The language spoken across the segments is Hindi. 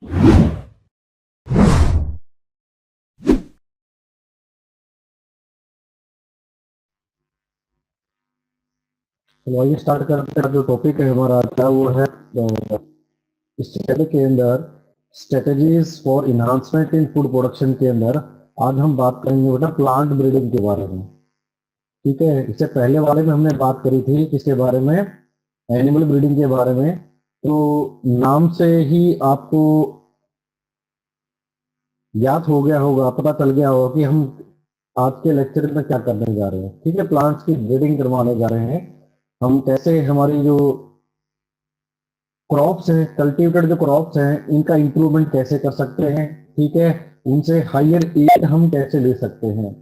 तो आइए स्टार्ट करते हैं। जो टॉपिक है हमारा आज का वो है स्टडी के अंदर strategies for enhancement in food production के अंदर आज हम बात करेंगे बेटा प्लांट ब्रीडिंग के बारे में। ठीक है, इससे पहले वाले में हमने बात करी थी किसके बारे में, एनिमल ब्रीडिंग के बारे में। तो नाम से ही आपको ज्ञात हो गया होगा, पता चल गया होगा कि हम आज के लेक्चर में क्या करने जा रहे हैं। ठीक है, प्लांट्स की ब्रीडिंग करवाने जा रहे हैं। हम कैसे हमारी जो क्रॉप्स हैं, कल्टीवेटेड जो क्रॉप्स हैं, इनका इंप्रूवमेंट कैसे कर सकते हैं। ठीक है, उनसे हायर ईल्ड हम कैसे ले सकते हैं,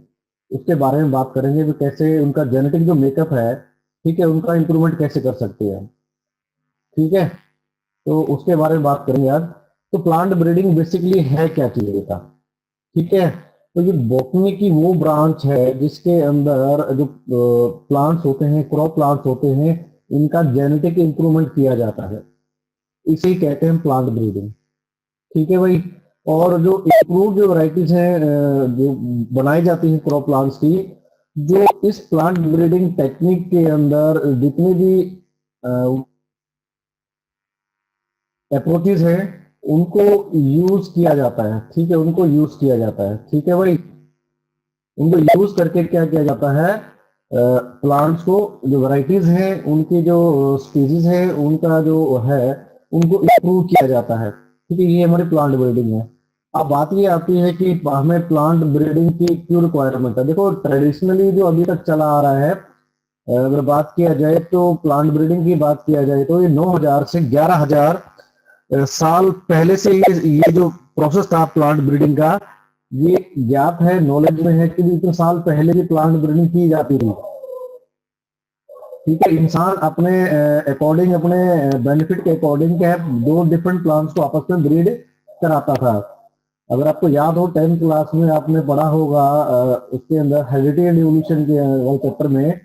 उसके बारे में बात करेंगे। भी कैसे उनका जेनेटिक जो मेकअप है, ठीक है, उनका इंप्रूवमेंट कैसे कर सकते हैं। ठीक है, तो उसके बारे में बात करेंगे आज। तो प्लांट ब्रीडिंग बेसिकली है क्या चीज बेटा। ठीक है, तो ये बॉटनी की वो ब्रांच है जिसके अंदर जो प्लांट्स होते हैं, क्रॉप प्लांट्स होते हैं, इनका जेनेटिक इंप्रूवमेंट किया जाता है। इसे ही कहते हैं प्लांट ब्रीडिंग। ठीक है भाई। और जो इम्प्रूव जो वैरायटीज हैं जो बनाई जाती हैं क्रॉप प्लांट्स की, जो इस प्लांट ब्रीडिंग टेक्निक के अंदर जितनी भी अप्रोचेज हैं उनको यूज किया जाता है। ठीक है, उनको यूज किया जाता है। ठीक है भाई, उनको यूज करके क्या किया जाता है, प्लांट्स को जो वैरायटीज हैं उनकी जो स्पीसीज है उनका जो है उनको इम्प्रूव किया जाता है। ठीक है, ये हमारी प्लांट ब्रीडिंग है। अब बात ये आती है कि हमें प्लांट ब्रीडिंग की क्यों रिक्वायरमेंट है। देखो, ट्रेडिशनली जो अभी तक चला आ रहा है, अगर बात किया जाए तो प्लांट ब्रीडिंग की बात किया जाए तो ये 9,000 से 11,000 साल पहले से ये जो प्रोसेस था प्लांट ब्रीडिंग का, ये ज्ञात है, नॉलेज में है कि इतने साल पहले भी प्लांट ब्रीडिंग की जाती थी। ठीक है, इंसान अपने अकॉर्डिंग, अपने बेनिफिट के अकॉर्डिंग क्या है, दो डिफरेंट प्लांट्स को आपस में ब्रीड कराता था। अगर आपको याद हो 10th क्लास में आपने पढ़ा होगा उसके अंदर हेरिडिटी एंड इवोल्यूशन के चैप्टर में,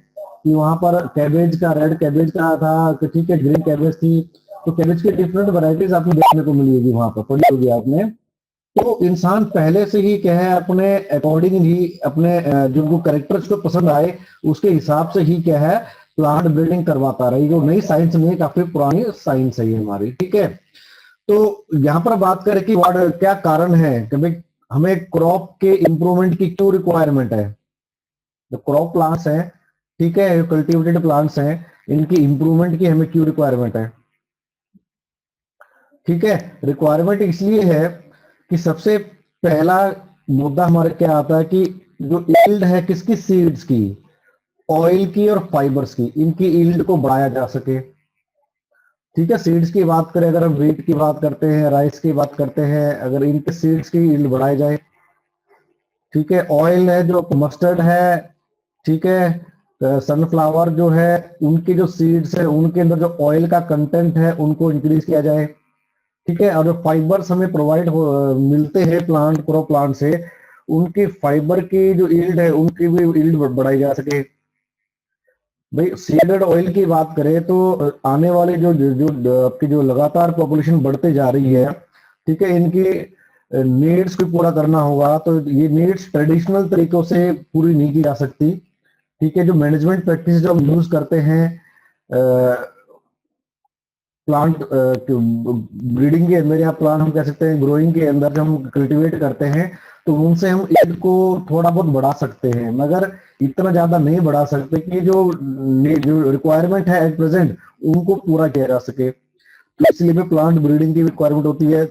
कि वहां पर कैबेज का, रेड कैबेज का था, ठीक है, ग्रीन कैबेज थी। तो कैबेज की डिफरेंट वैरायटीज आपको देखने को मिली होगी, वहां पर पढ़ी होगी आपने। तो इंसान पहले से ही क्या है, अपने अकॉर्डिंग ही, अपने जो कैरेक्टर्स को पसंद आए उसके हिसाब से ही क्या है, प्लांट ब्रीडिंग करवाता रही। जो नई साइंस नहीं है, काफी पुरानी साइंस है ये हमारी। ठीक है, तो यहाँ पर बात करें कि क्या कारण है कि भाई हमें क्रॉप के इंप्रूवमेंट की क्यों रिक्वायरमेंट है। जो क्रॉप प्लांट्स हैं, ठीक है, कल्टीवेटेड प्लांट्स हैं, इनकी इंप्रूवमेंट की हमें क्यों रिक्वायरमेंट है। ठीक है, रिक्वायरमेंट इसलिए है कि सबसे पहला मुद्दा हमारे क्या आता है कि जो यील्ड है किसकी, सीड्स की, ऑयल की और फाइबर्स की, इनकी यील्ड को बढ़ाया जा सके। ठीक है, सीड्स की बात करें, अगर हम व्हीट की बात करते हैं, राइस की बात करते हैं, अगर इनके सीड्स की यील्ड बढ़ाई जाए। ठीक है, ऑयल है जो मस्टर्ड है, ठीक है, सनफ्लावर जो है, उनके जो सीड्स है उनके अंदर जो ऑयल का कंटेंट है उनको इंक्रीज किया जाए। ठीक है, और जो फाइबर्स हमें प्रोवाइड मिलते हैं प्लांट, क्रॉप प्लांट से, उनकी फाइबर की जो यील्ड है उनकी भी यील्ड बढ़ाई जा सके। भाई सीडेड ऑयल की बात करें तो आने वाले जो जो आपकी जो लगातार पॉपुलेशन बढ़ते जा रही है, ठीक है, इनकी नीड्स को पूरा करना होगा। तो ये नीड्स ट्रेडिशनल तरीकों से पूरी नहीं की जा सकती। ठीक है, जो मैनेजमेंट प्रैक्टिस जो हम यूज करते हैं प्लांट ब्रीडिंग के अंदर, या प्लांट हम कह सकते हैं ग्रोइंग के अंदर, जो हम कल्टीवेट करते हैं, तो उनसे हम ईल्ड को थोड़ा बहुत बढ़ा सकते हैं, मगर इतना ज्यादा नहीं बढ़ा सकते कि जो रिक्वायरमेंट है एट प्रेजेंट उनको पूरा किया जा सके। तो इसलिए भी प्लांट ब्रीडिंग की रिक्वायरमेंट होती है।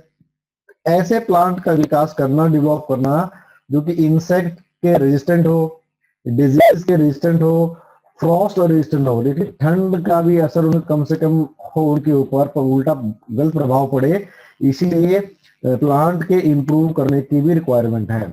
ऐसे प्लांट का विकास करना, डेवलप करना, जो कि इंसेक्ट के रेजिस्टेंट हो, डिजीज के रेजिस्टेंट हो, फ्रॉस्ट और रेजिस्टेंट हो। देखिए, ठंड का भी असर उन्हें कम से कम हो उनके ऊपर, पर उल्टा गलत प्रभाव पड़े, इसीलिए प्लांट के इंप्रूव करने की भी रिक्वायरमेंट है।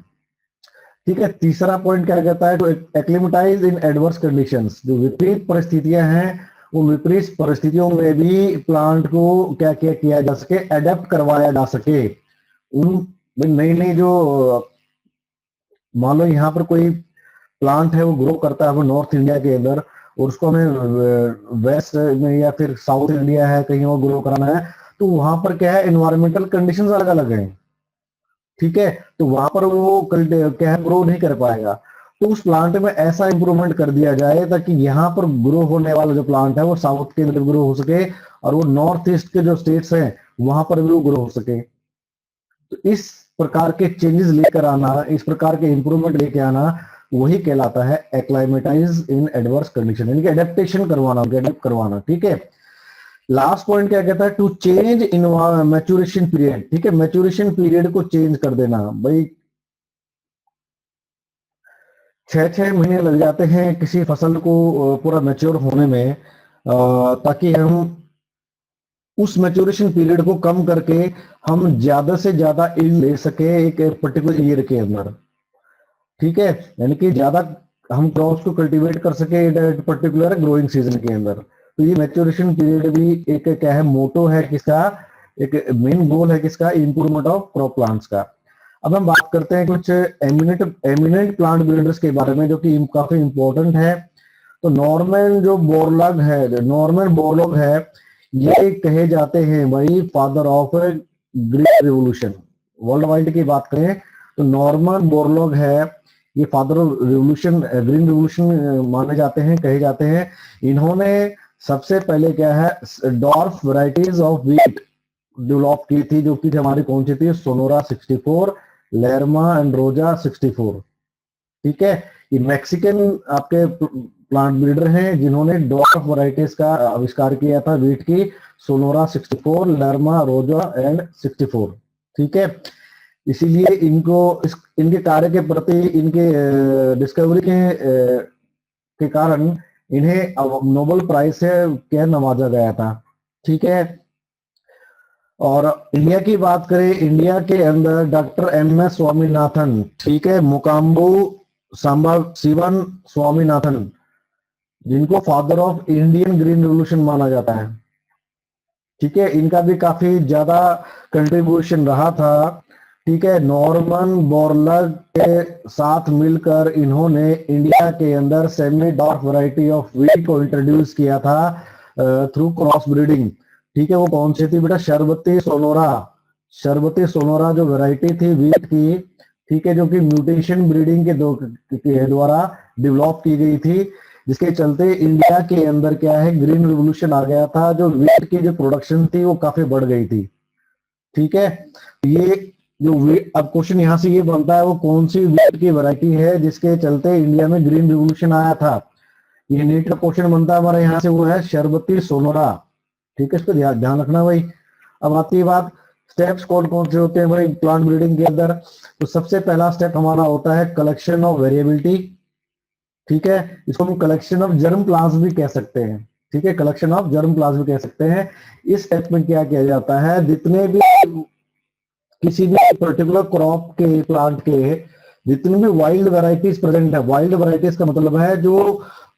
ठीक है, तीसरा पॉइंट क्या कहता है, तो एक्लिमेटाइज इन एडवर्स कंडीशंस। जो विपरीत परिस्थितियां हैं, उन विपरीत परिस्थितियों में भी प्लांट को क्या क्या किया जा सके, अडेप्ट करवाया जा सके। उन नई नई जो, मान लो यहाँ पर कोई प्लांट है वो ग्रो करता है वो नॉर्थ इंडिया के अंदर, और उसको हमें वेस्ट में या फिर साउथ इंडिया है कहीं वो ग्रो कराना है, तो वहां पर क्या है, एनवायरमेंटल कंडीशंस अलग अलग हैं, ठीक है, तो वहां पर वो क्या है, ग्रो नहीं कर पाएगा। तो उस प्लांट में ऐसा इंप्रूवमेंट कर दिया जाए ताकि यहाँ पर ग्रो होने वाला जो प्लांट है वो साउथ के अंदर ग्रो हो सके, और वो नॉर्थ ईस्ट के जो स्टेट्स हैं वहां पर भी वो ग्रो हो सके। तो इस प्रकार के चेंजेस लेकर आना, इस प्रकार के इंप्रूवमेंट लेके आना, वही कहलाता है एक्लाइमेटाइज इन एडवर्स कंडीशन, यानी कि एडेप्टेशन करवाना, एडेप्ट करवाना, ठीक है। लास्ट पॉइंट क्या कहता है, to change in maturation period, ठीक है, मैच्योरेशन पीरियड को चेंज कर देना। भाई 6 महीने लग जाते हैं किसी फसल को पूरा मैच्योर होने में, ताकि हम उस मैच्योरेशन पीरियड को कम करके हम ज्यादा से ज्यादा यील्ड ले सके एक पर्टिकुलर ईयर के अंदर, ठीक है, यानी कि ज्यादा हम क्रॉप्स को कल्टीवेट कर सके पर्टिकुलर ग्रोइंग सीजन के अंदर। तो ये मैच्योरेशन पीरियड भी एक क्या है, मोटो है किसका, एक मेन गोल है किसका, इंप्रूवमेंट ऑफ क्रॉप प्लांट्स का। अब हम बात करते हैं कुछ एमिनेंट प्लांट बिल्डर्स के बारे में, जो कि काफी इंपॉर्टेंट है। तो नॉर्मन बोरलॉग है, ये कहे जाते हैं भाई father of green revolution. World wide की बात करें तो नॉर्मन बोरलॉग है, ये father of revolution, green revolution माने जाते हैं, कहे जाते हैं। इन्होंने सबसे पहले क्या है, dwarf varieties of wheat develop की थी, जो कि हमारी कौन सी थी, सोनोरा 64, लेरमा एंड रोजा 64, ठीक है। ये मैक्सिकन आपके प्लांट ब्रीडर हैं जिन्होंने डॉर्फ वैरायटीज का आविष्कार किया था व्हीट की, सोनोरा 64, लर्मा, रोजा एंड 64, ठीक है। इसीलिए इनके कार्य के प्रति, इनके डिस्कवरी के कारण इन्हें नोबेल प्राइज से क्या नवाजा गया था, ठीक है। और इंडिया की बात करें, इंडिया के अंदर डॉक्टर एम.एस. स्वामीनाथन, ठीक है, मुकाम्बू सांबा शिवन स्वामीनाथन, जिनको father of Indian green revolution माना जाता है, ठीक है, इनका भी काफी ज्यादा कंट्रीब्यूशन रहा था, ठीक है। नॉर्मन बोरलॉग के साथ मिलकर इन्होंने इंडिया के अंदर semi dwarf variety of wheat को इंट्रोड्यूस किया था थ्रू क्रॉस ब्रीडिंग, ठीक है। वो कौन सी थी बेटा, शरबती सोनोरा जो वैरायटी थी व्हीट की, ठीक है, जो कि म्यूटेशन ब्रीडिंग के द्वारा डेवलप की गई थी, जिसके चलते इंडिया के अंदर क्या है, ग्रीन रिवोल्यूशन आ गया था, जो व्हीट की जो प्रोडक्शन थी वो काफी बढ़ गई थी, ठीक है। ये जो अब क्वेश्चन यहाँ से ये बनता है, वो कौन सी व्हीट की वैरायटी है जिसके चलते इंडिया में ग्रीन रिवोल्यूशन आया था, ये नीट का क्वेश्चन बनता है हमारा यहाँ से, वो है शरबती सोनोरा, ठीक है, इस पर ध्यान रखना भाई। अब आती है बात, स्टेप्स कौन कौन से होते हैं भाई प्लांट ब्रीडिंग के अंदर। तो सबसे पहला स्टेप हमारा होता है कलेक्शन ऑफ वेरिएबिलिटी, ठीक है, इसको हम कलेक्शन ऑफ जर्म प्लांट्स भी कह सकते हैं, ठीक है, कलेक्शन ऑफ जर्म प्लांट्स भी कह सकते हैं। इस स्टेप में क्या किया जाता है, जितने भी किसी भी पर्टिकुलर क्रॉप के प्लांट के जितनी भी वाइल्ड वैरायटीज प्रेजेंट है, वाइल्ड वैरायटीज का मतलब है जो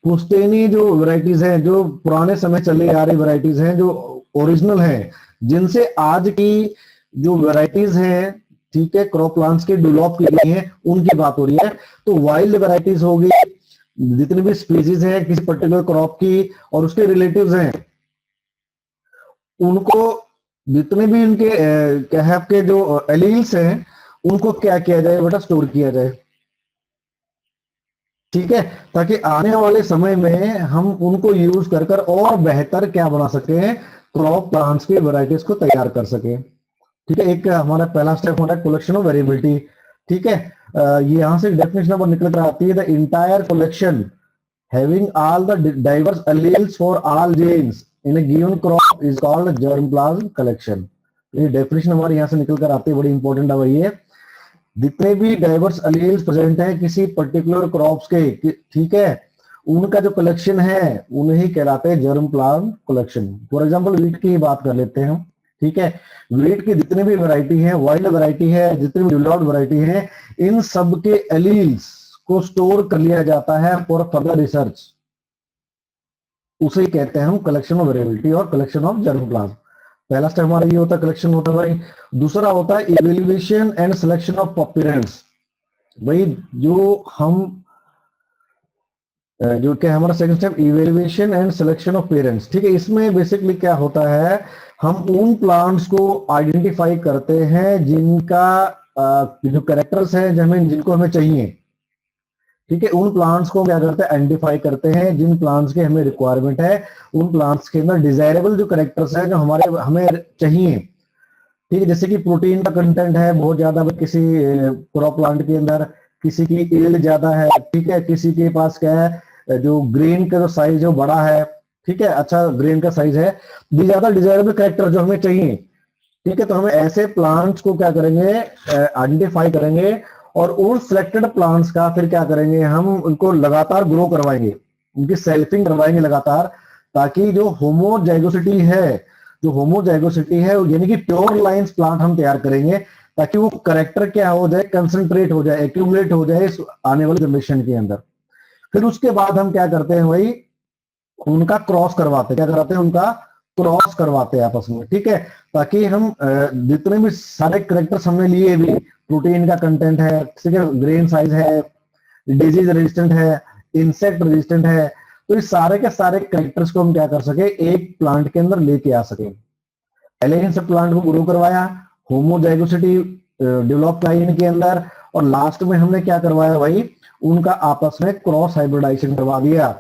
पुश्तैनी जो वैरायटीज हैं, जो पुराने समय चले आ रही वैरायटीज हैं, जो ओरिजिनल हैं, जिनसे आज की जो वैरायटीज हैं, ठीक है, क्रॉप प्लांट्स के डेवलप की गई हैं, उनकी बात हो रही है। तो वाइल्ड वैरायटीज होगी, जितनी भी स्पीसीज हैं किसी पर्टिकुलर क्रॉप की और उसके रिलेटिव्स हैं, उनको जितने भी इनके क्या है आपके जो एलील्स हैं, उनको क्या किया जाए बेटा, स्टोर किया जाए, ठीक है, ताकि आने वाले समय में हम उनको यूज कर कर और बेहतर क्या बना सके, क्रॉप प्लांट्स की वैरायटीज को तैयार कर सके, ठीक है। एक हमारा पहला स्टेप होता है कलेक्शन ऑफ वेरिएबिलिटी, ठीक है। ये यहां से डेफिनेशन नंबर निकल कर आती है, the entire collection having all the diverse alleles for all genes in a given crop is called germplasm collection। ये डेफिनेशन हमारे यहाँ से निकल कर आती है, बड़ी इंपॉर्टेंट है भाई ये। जितने भी डाइवर्स अलील्स प्रेजेंट हैं किसी पर्टिकुलर क्रॉप्स के, ठीक है, उनका जो कलेक्शन है उन्हें कहलाते हैं germplasm collection. For example wheat की बात कर लेते हैं हम, ठीक है, व्हीट की जितनी भी वैरायटी है, वाइल्ड वैरायटी है, जितनी भी डेवलप्ड वैरायटी है, इन सब के एलील्स को स्टोर कर लिया जाता है फॉर फर्दर रिसर्च, उसे कहते हैं हम कलेक्शन ऑफ वेरिएबिलिटी और कलेक्शन ऑफ जर्मप्लाज्म। पहला स्टेप हमारा ये होता है, कलेक्शन होता है भाई। दूसरा होता है evaluation and selection of parents. भाई जो हम जो कि हमारा second step evaluation and selection of parents. ठीक है, इसमें बेसिकली क्या होता है, हम उन प्लांट्स को आइडेंटिफाई करते हैं जिनका जो कैरेक्टर्स है जिनको हमें चाहिए। ठीक है, उन प्लांट्स को क्या करते हैं, आइडेंटिफाई करते हैं जिन प्लांट्स के हमें रिक्वायरमेंट है, उन प्लांट्स के अंदर डिजायरेबल जो कैरेक्टर्स है जो हमारे हमें चाहिए। ठीक है, जैसे कि प्रोटीन का कंटेंट है बहुत ज्यादा किसी क्रॉप प्लांट के अंदर, किसी की यील्ड ज्यादा है, ठीक है, किसी के पास क्या है जो ग्रेन का जो साइज है वो बड़ा है, ठीक है, अच्छा ग्रेन का साइज है, ये ज्यादा डिजायरेबल कैरेक्टर जो हमें चाहिए। ठीक है, तो हमें ऐसे प्लांट्स को क्या करेंगे, आइडेंटिफाई करेंगे, और उन सिलेक्टेड प्लांट्स का फिर क्या करेंगे, हम उनको लगातार ग्रो करवाएंगे, उनकी सेल्फिंग करवाएंगे लगातार, ताकि जो होमोजाइगोसिटी है, जो होमोजाइगोसिटी है यानी कि प्योर लाइंस प्लांट हम तैयार करेंगे, ताकि वो करेक्टर क्या हो जाए, कंसंट्रेट हो जाए, एक्यूमुलेट हो जाए इस आने वाली जनरेशन के अंदर। फिर उसके बाद हम क्या करते हैं भाई, उनका क्रॉस करवाते हैं, क्या कराते हैं, उनका क्रॉस करवाते हैं आपस में। ठीक है, ताकि हम जितने भी सारे करेक्टर्स हमने लिए भी, प्रोटीन का कंटेंट है, ठीक है, ग्रेन साइज है, डिजीज रेजिस्टेंट है, इंसेक्ट रेजिस्टेंट है, तो इस सारे के सारे करेक्टर्स को हम क्या कर सके, एक प्लांट के अंदर लेके आ सके। पहले इन सब प्लांट को ग्रो करवाया, होमोजाइगोसिटी डेवलप कराई इनके अंदर, और लास्ट में हमने क्या करवाया भाई, उनका आपस में क्रॉस हाइब्रिडाइजेशन करवा दिया,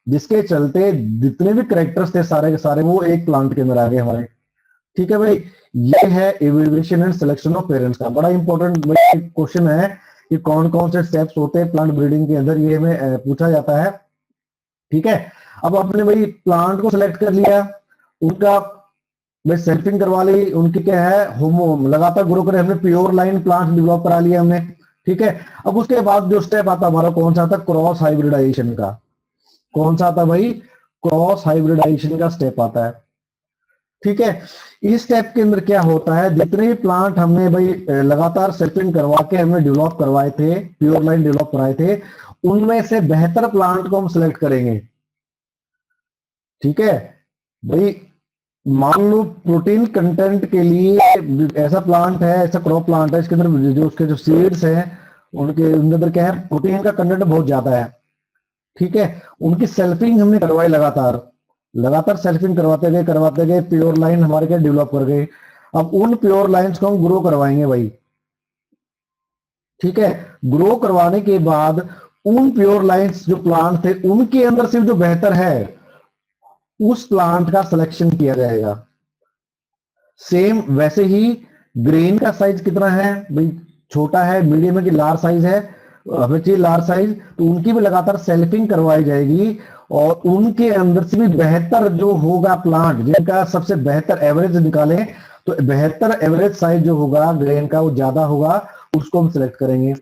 जिसके चलते जितने भी करेक्टर्स थे सारे के सारे वो एक प्लांट के अंदर आ गए हमारे। ठीक है भाई, ये है evolution and selection of parents का बड़ा इंपॉर्टेंट क्वेश्चन है कि कौन कौन से स्टेप्स होते हैं प्लांट ब्रीडिंग के अंदर, ये हमें पूछा जाता है। ठीक है, अब आपने भाई प्लांट को सिलेक्ट कर लिया, उनका भाई सेल्फिंग करवा ली, उनकी क्या है होमो लगातार ग्रो करे, हमने प्योर लाइन प्लांट डेवलप करा लिया हमने। ठीक है, अब उसके बाद जो स्टेप आता हमारा कौन सा आता, क्रॉस हाइब्रिडाइजेशन का। कौन सा आता भाई, क्रॉस हाइब्रिडाइजेशन का स्टेप आता है। ठीक है, इस स्टेप के अंदर क्या होता है, जितने भी प्लांट हमने भाई लगातार सेल्फिंग करवा के हमने डेवलप करवाए थे, प्योर लाइन डेवलप कराए थे, उनमें से बेहतर प्लांट को हम सिलेक्ट करेंगे। ठीक है भाई, मान लो प्रोटीन कंटेंट के लिए ऐसा प्लांट है, ऐसा क्रॉप प्लांट है, इसके अंदर जो उसके जो सीड्स हैं उनके अंदर क्या है, प्रोटीन का कंटेंट बहुत ज्यादा है। ठीक है, उनकी सेल्फिंग हमने करवाई लगातार, लगातार सेल्फिंग करवाते गए, प्योर लाइन हमारे क्या डेवलप कर गए। अब उन प्योर लाइंस को हम ग्रो करवाएंगे भाई। ठीक है, ग्रो करवाने के बाद उन प्योर लाइंस जो प्लांट थे उनके अंदर सिर्फ जो बेहतर है उस प्लांट का सिलेक्शन किया जाएगा। सेम वैसे ही ग्रेन का साइज कितना है भाई, छोटा है, मीडियम है कि लार्ज साइज है, हमें चाहिए लार्ज साइज, तो उनकी भी लगातार सेल्फिंग करवाई जाएगी, और उनके अंदर से भी बेहतर जो होगा प्लांट, जिनका सबसे बेहतर एवरेज निकाले, तो बेहतर एवरेज साइज जो होगा ग्रेन का वो ज्यादा होगा, उसको हम सिलेक्ट करेंगे।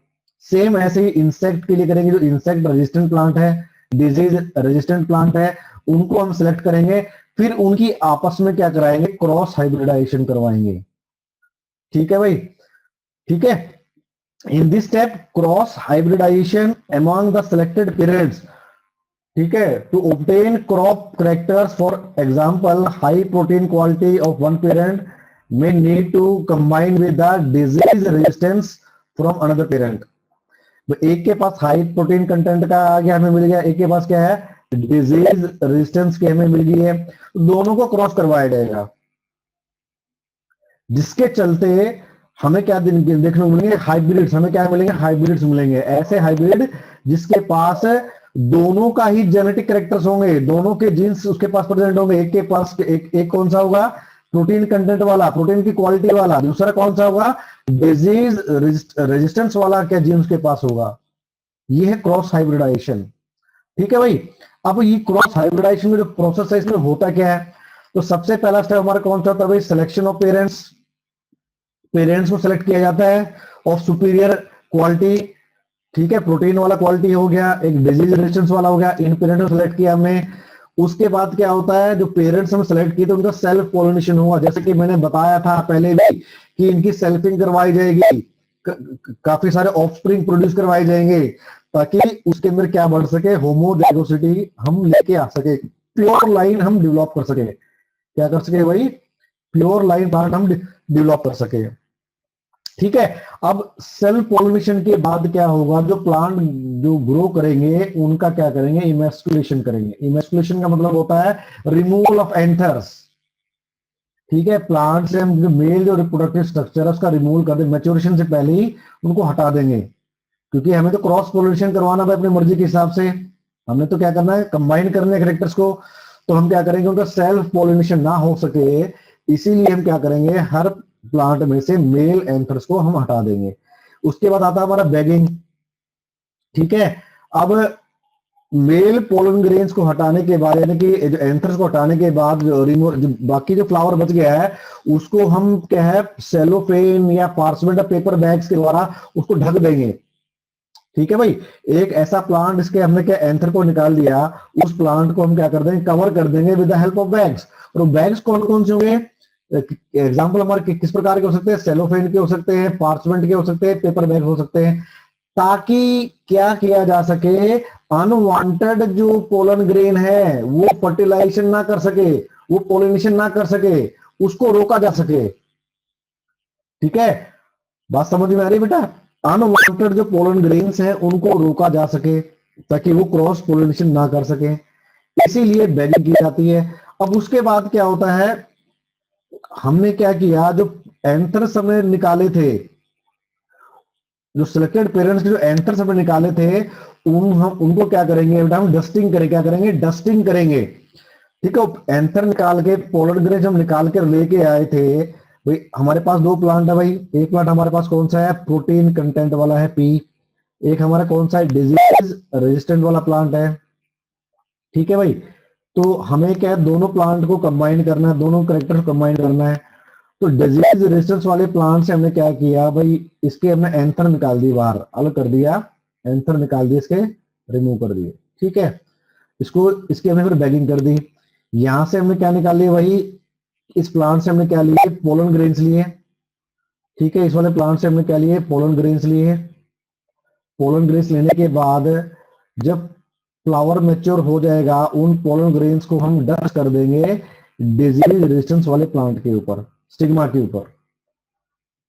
सेम ऐसे ही इंसेक्ट के लिए करेंगे, जो इंसेक्ट रेजिस्टेंट प्लांट है, डिजीज रेजिस्टेंट प्लांट है, उनको हम सिलेक्ट करेंगे, फिर उनकी आपस में क्या कराएंगे, क्रॉस हाइब्रिडाइजेशन करवाएंगे। ठीक है भाई, ठीक है, in this step cross hybridization among the selected periods, ठीक है, to obtain crop characters, for example high protein quality of one parent may need to combine with the disease resistance from another parent। एक के पास हाई प्रोटीन कंटेंट का आ गया, हमें मिल गया, एक के पास क्या है, डिजीज रेजिस्टेंस की हमें मिल गई है, दोनों को क्रॉस करवाया जाएगा, जिसके चलते हमें क्या देखने को मिलेंगे, हाइब्रिड्स, हमें क्या मिलेंगे, हाइब्रिड्स मिलेंगे, ऐसे हाइब्रिड जिसके पास दोनों का ही जेनेटिक कैरेक्टर्स होंगे, दोनों के जीन्स उसके पास प्रेजेंट होंगे। एक के पास एक कौन सा होगा, प्रोटीन कंटेंट वाला, प्रोटीन की क्वालिटी वाला, दूसरा कौन सा होगा, डिजीज रेजिस्टेंस वाला क्या जीन्स के पास होगा। ये है क्रॉस हाइब्रिडाइजेशन। ठीक है भाई, अब ये क्रॉस हाइब्रिडाइजेशन में जो प्रोसेस है इसमें होता क्या है, तो सबसे पहला स्टेप हमारा कौन सा होता है भाई, सिलेक्शन ऑफ पेरेंट्स। पेरेंट्स को सिलेक्ट किया जाता है ऑफ सुपीरियर क्वालिटी। ठीक है, प्रोटीन वाला क्वालिटी हो गया, एक डिजीज रेजिस्टेंस वाला हो गया, इन पेरेंट्स को सिलेक्ट किया हमने। उसके बाद क्या होता है, जो पेरेंट्स हम सिलेक्ट किए थे उनका सेल्फ पॉलिनेशन हुआ, जैसे कि मैंने बताया था पहले भी कि इनकी सेल्फिंग करवाई जाएगी, काफी सारे ऑफस्प्रिंग प्रोड्यूस करवाए जाएंगे, ताकि उसके अंदर क्या बढ़ सके, होमोजाइगोसिटी हम लेके आ सके, प्योर लाइन हम डेवलप कर सके, क्या कर सके भाई, प्योर लाइन प्लांट हम डेवलप कर सके। ठीक है, अब सेल्फ पॉलिनेशन के बाद क्या होगा, जो प्लांट जो ग्रो करेंगे उनका क्या करेंगे, इमेस्कुलेशन करेंगे। इमेस्कुलेशन का मतलब होता है रिमूवल ऑफ एंथर्स। ठीक है, प्लांट से हम जो मेल जो रिप्रोडक्टिव स्ट्रक्चर है उसका रिमूव कर देंगे, मैच्योरेशन से पहले ही उनको हटा देंगे, क्योंकि हमें तो क्रॉस पोलिनेशन करवाना है अपनी मर्जी के हिसाब से। हमने तो क्या करना है, कंबाइन करने कैरेक्टर्स को। तो हम क्या करेंगे, उनका सेल्फ पोलिनेशन ना हो सके, इसीलिए हम क्या करेंगे, हर प्लांट में से मेल एंथर्स को हम हटा देंगे। उसके बाद आता है हमारा बैगिंग। ठीक है, अब मेल पोलन ग्रेन्स को हटाने के बाद, यानी कि जो एंथर्स को हटाने के बाद जो रिमूव, जो बाकी जो फ्लावर बच गया है उसको हम क्या है, सेलोफेन या पार्चमेंट या पेपर बैग्स के द्वारा उसको ढक देंगे। ठीक है भाई, एक ऐसा प्लांट इसके हमने क्या एंथर को निकाल दिया, उस प्लांट को हम क्या कर देंगे, कवर कर देंगे with the help of bags. और वो बैग्स कौन कौन से होंगे, एग्जाम्पल हमारे किस प्रकार के हो सकते हैं, सेलोफेन के हो सकते हैं, पार्चमेंट के हो सकते हैं, पेपर बैग हो सकते हैं, ताकि क्या किया जा सके, अनवांटेड जो पोलन ग्रेन है वो फर्टिलाइजेशन ना कर सके, वो पोलिनेशन ना कर सके, उसको रोका जा सके। ठीक है, बात समझ में आ रही है बेटा, अनवांटेड जो पोलन ग्रेन्स हैं उनको रोका जा सके ताकि वो क्रॉस पोलिनेशन ना कर सके, इसीलिए बैगिंग की जाती है। अब उसके बाद क्या होता है, हमने क्या किया, जो एंथर्स हमने निकाले थे, जो सिलेक्टेड पेरेंट्स के जो एंथर्स हमने निकाले थे, हम उनको क्या करेंगे बेटा, हम डस्टिंग करेंगे, क्या करेंगे, डस्टिंग करेंगे। ठीक है, एंथर निकाल के, पोलन ग्रेन हम निकाल कर लेके आए थे भाई, हमारे पास दो प्लांट है भाई। एक प्लांट हमारे पास कौन सा है, प्रोटीन कंटेंट वाला है पी। एक हमारा कौन सा है, डिजीज रेजिस्टेंट वाला प्लांट है। ठीक है भाई, तो हमें क्या है, दोनों प्लांट को कंबाइन करना है, दोनों करेक्टर को कंबाइन करना है। तो डिजीज रेजिस्टेंस वाले प्लांट से हमने क्या किया भाई, इसके हमने एंथर निकाल दी बाहर, अलग कर दिया, एंथर निकाल दिए इसके, रिमूव कर दिए। ठीक है, इसको, इसकी हमने फिर बैगिंग कर दी। यहां से हमने क्या निकाल लिया वही, इस प्लांट से हमने क्या लिए, पोलन ग्रेन्स लिए। ठीक है, इस वाले प्लांट से हमने क्या लिए, पोलन ग्रेन्स लिए। पोलन ग्रेन्स लेने के बाद जब फ्लावर मैच्योर हो जाएगा, उन पोलन ग्रेन्स को हम डस्ट कर देंगे डिजीज रेजिस्टेंस वाले प्लांट के ऊपर, स्टिग्मा के ऊपर।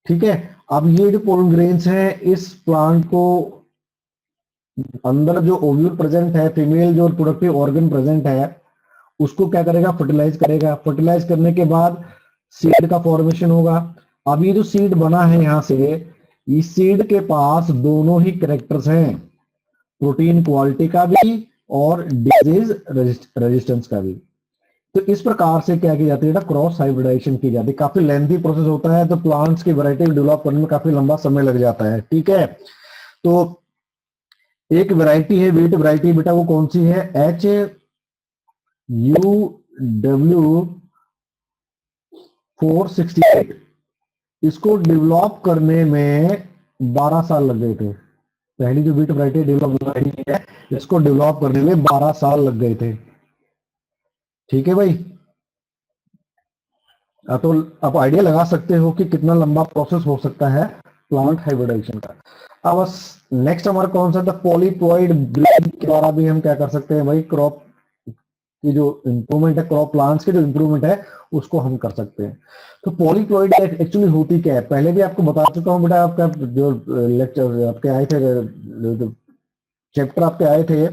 ठीक है, अब ये जो पोलन ग्रेन्स हैं, इस प्लांट को अंदर जो ओव्यूल प्रेजेंट है, फीमेल जो प्रोडक्टिव ऑर्गन प्रेजेंट है, उसको क्या करेगा, फर्टिलाइज करेगा। फर्टिलाइज करने के बाद सीड का फॉर्मेशन होगा। अब ये जो सीड बना है यहां से, इस सीड के पास दोनों ही कैरेक्टर्स हैं, प्रोटीन क्वालिटी का भी और डिजीज रेजिस्टेंस का भी। तो इस प्रकार से क्या की जाती है, क्रॉस हाइब्रिडाइजेशन की जाती है। काफी लेंथी प्रोसेस होता है, तो प्लांट्स की वैरायटी डेवलप करने में काफी लंबा समय लग जाता है। ठीक है, तो एक वैरायटी है, वीट वैरायटी बेटा, वो कौन सी है, HUW468। इसको डेवलप करने में 12 साल लग गए थे। पहली जो वीट वैरायटी डेवलप है, इसको डेवलप करने में 12 साल लग गए थे। ठीक है भाई, तो आप आइडिया लगा सकते हो कि कितना लंबा प्रोसेस हो सकता है प्लांट हाइब्रिडाइजेशन का। अब नेक्स्ट हमारा कौन सा था, पॉलीप्लॉइड ब्रीडिंग के द्वारा भी हम क्या कर सकते हैं भाई, क्रॉप की जो इंप्रूवमेंट है, क्रॉप प्लांट्स की जो इंप्रूवमेंट है उसको हम कर सकते हैं। तो पॉलीप्लॉइड एक्चुअली होती क्या है, पहले भी आपको बता चुका हूं बेटा, आपका जो लेक्चर आपके आए थे, जो चैप्टर आपके आए थे,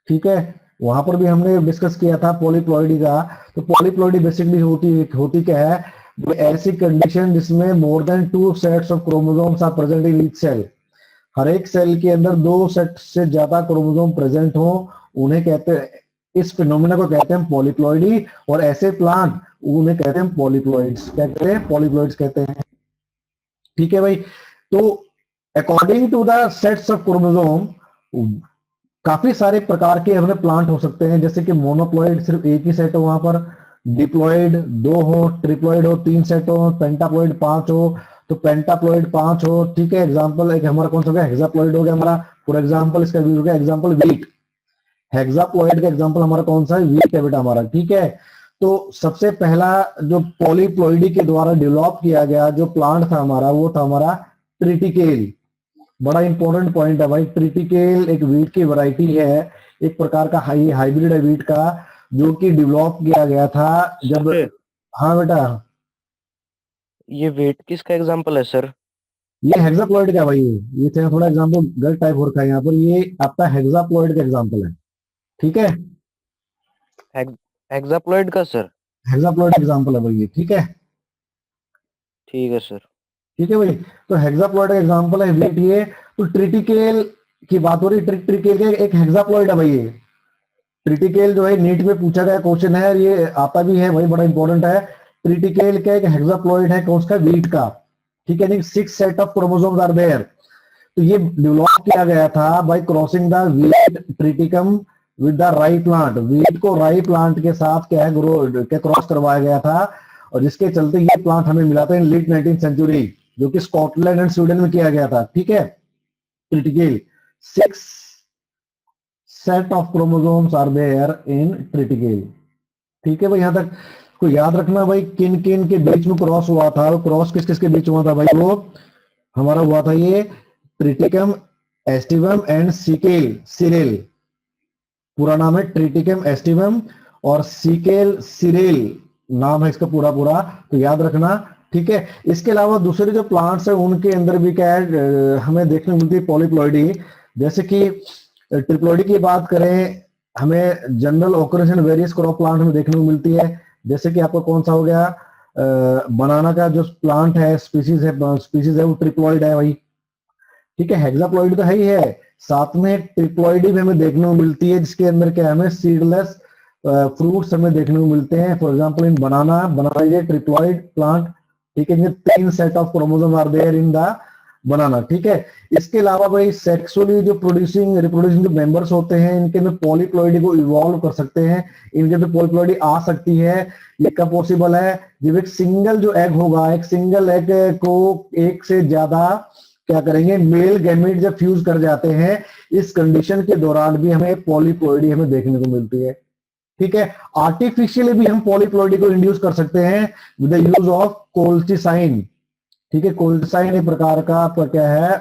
ठीक है, वहां पर भी हमने डिस्कस किया था पॉलीप्लॉइडी का। तो पॉलीप्लॉइडी बेसिकली होती क्या है, ऐसी कंडीशन जिसमें more than 2 sets of chromosomes are present in each cell. हर एक सेल के अंदर 2 सेट से ज्यादा क्रोमोसोम प्रेजेंट हो, उन्हें कहते हैं, इस फिनोमिना को कहते हैं पॉलीप्लॉइडी। और ऐसे प्लांट, उन्हें कहते हैं पॉलीप्लॉइड्स। क्या कहते हैं, पॉलीप्लॉइड्स कहते हैं। ठीक है भाई, तो according to the sets of chromosome काफी सारे प्रकार के अपने प्लांट हो सकते हैं, जैसे कि मोनोप्लॉइड सिर्फ एक ही सेट हो, वहां पर डिप्लॉइड 2 हो, ट्रिप्लॉइड हो 3 सेट हो, पेंटाप्लॉइड 5 हो, तो पेंटाप्लॉइड 5 हो। ठीक है, एग्जांपल एक हमारा कौन सा हो गया, हेक्साप्लॉइड हो गया हमारा। फॉर एग्जांपल इसका हो गया एग्जांपल वीट। हेक्साप्लॉइड का एग्जांपल हमारा कौन सा है, वीट है बेटा हमारा। ठीक है, तो सबसे पहला जो पॉलीप्लॉइडी के द्वारा डेवलप किया गया जो प्लांट था हमारा, वो था हमारा ट्रिटिकेल। बड़ा इंपॉर्टेंट पॉइंट है भाई, ट्रिटिकेल एक वीट की वैरायटी है, एक प्रकार का हाइब्रिड है वीट का, जो कि डेवलप किया गया था जब। सर, हाँ बेटा, ये वेट किसका एग्जाम्पल है सर? ये हेक्साप्लॉइड का भाई, ये थोड़ा एग्जांपल गलत टाइप हो रखा है यहाँ पर, ये आपका हेक्साप्लॉइड का एग्जांपल है, ठीक है। हेक्साप्लॉइड का सर? हेक्साप्लॉइड एग्जांपल है भाई ये, ठीक है। ठीक है सर। ठीक है भाई, तो हेक्साप्लॉइड का एग्जांपल है वेट ये। तो ट्रिटिकेल की बात हो रही, ट्रिटिकेल का एक हेक्साप्लॉइड है भाई ये। ट्रिटिकेल जो है नीट में पूछा गया क्वेश्चन है, और ये आता भी है भाई, बड़ा इंपॉर्टेंट है। ट्रिटिकेल का एक हेक्साप्लॉइड है, कौन सा, वीट का, ठीक है। 6 set of chromosomes are there. तो ये डेवलप किया गया था by crossing the wheat Triticum with the rye plant. Wheat को राई प्लांट के साथ क्या है, ग्रो के क्रॉस करवाया गया था, और जिसके चलते ये प्लांट हमें मिला था इन लेट 19th सेंचुरी, जो कि स्कॉटलैंड एंड स्वीडन में किया गया था, ठीक है। Triticale 6 set of chromosomes are there in Triticale, ठीक है भाई। यहां तक को याद रखना भाई, किन किन के बीच में क्रॉस हुआ था, क्रॉस किस किस के बीच हुआ था भाई, वो हमारा हुआ था ये Triticum aestivum and Secale cereale. पूरा नाम है ट्रिटिकम एस्टिवम और सिकेल सिरेल, नाम है इसका पूरा पूरा, तो याद रखना, ठीक है। इसके अलावा दूसरे जो प्लांट्स है उनके अंदर भी क्या है, हमें देखने को मिलती है पॉलीप्लॉइडी। जैसे कि ट्रिप्लॉइडी की बात करें, हमें जनरल ऑकरेशन वेरियस क्रॉप प्लांट में देखने को मिलती है। जैसे कि आपका कौन सा हो गया, बनाना का जो प्लांट है, स्पीसीज है वो ट्रिप्लॉइड है भाई, ठीक है। हेक्साप्लॉइड तो है ही है, साथ में ट्रिप्लॉइडी भी हमें देखने को मिलती है, जिसके अंदर क्या है, हमें सीडलेस फ्रूट्स हमें देखने को मिलते हैं। फॉर एग्जांपल इन बनाना, बनाना ये ट्रिप्लॉइड प्लांट, ठीक है। ये 3 set of chromosome are there in the banana, ठीक है। इसके अलावा भाई सेक्सुअली जो रिप्रोड्यूसिंग जो मेंबर्स होते हैं, इनके में पॉलीप्लॉइडी को इवॉल्व कर सकते हैं, इनके अंदर पॉलीप्लॉइडी आ सकती है। ये कब पॉसिबल है, जब एक सिंगल जो एग होगा, एक सिंगल एग को एक से ज्यादा क्या करेंगे, मेल गैमेट जब फ्यूज कर जाते हैं, इस कंडीशन के दौरान भी हमें पॉलीप्लॉइडी हमें देखने को मिलती है, ठीक है। आर्टिफिशियली भी हम पॉलीप्लॉइडी को इंड्यूस कर सकते हैं विद द यूज ऑफ कोल्चिसाइन, ठीक है। कोल्चिसाइन एक प्रकार का आपका क्या है,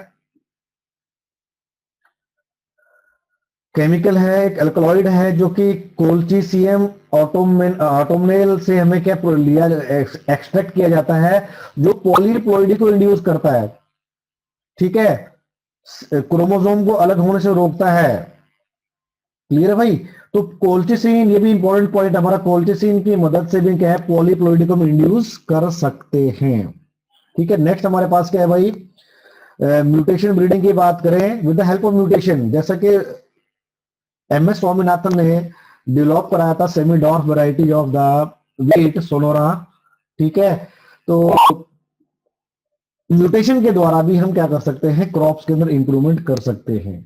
केमिकल है, एक अल्कलॉइड है, जो कि कोल्चिसियम ऑटोमेल से हमें क्या लिया, एक्सट्रैक्ट किया जाता है, जो पॉलीप्लॉइडी को इंड्यूस करता है, ठीक है। क्रोमोसोम को अलग होने से रोकता है, क्लियर है भाई। तो कोल्चिसिन, ये भी इंपॉर्टेंट पॉइंट हमारा, कोल्चिसिन की मदद से भी क्या है, पॉलीप्लॉइडी को हम इंड्यूस कर सकते हैं, ठीक है। नेक्स्ट हमारे पास क्या है भाई, म्यूटेशन ब्रीडिंग की बात करें with the help of mutation, जैसा कि एमएस स्वामीनाथन ने डेवलप कराया था semi dwarf variety of the wheat Sonora, ठीक है। तो म्यूटेशन के द्वारा भी हम क्या कर सकते हैं, क्रॉप्स के अंदर इंप्रूवमेंट कर सकते हैं,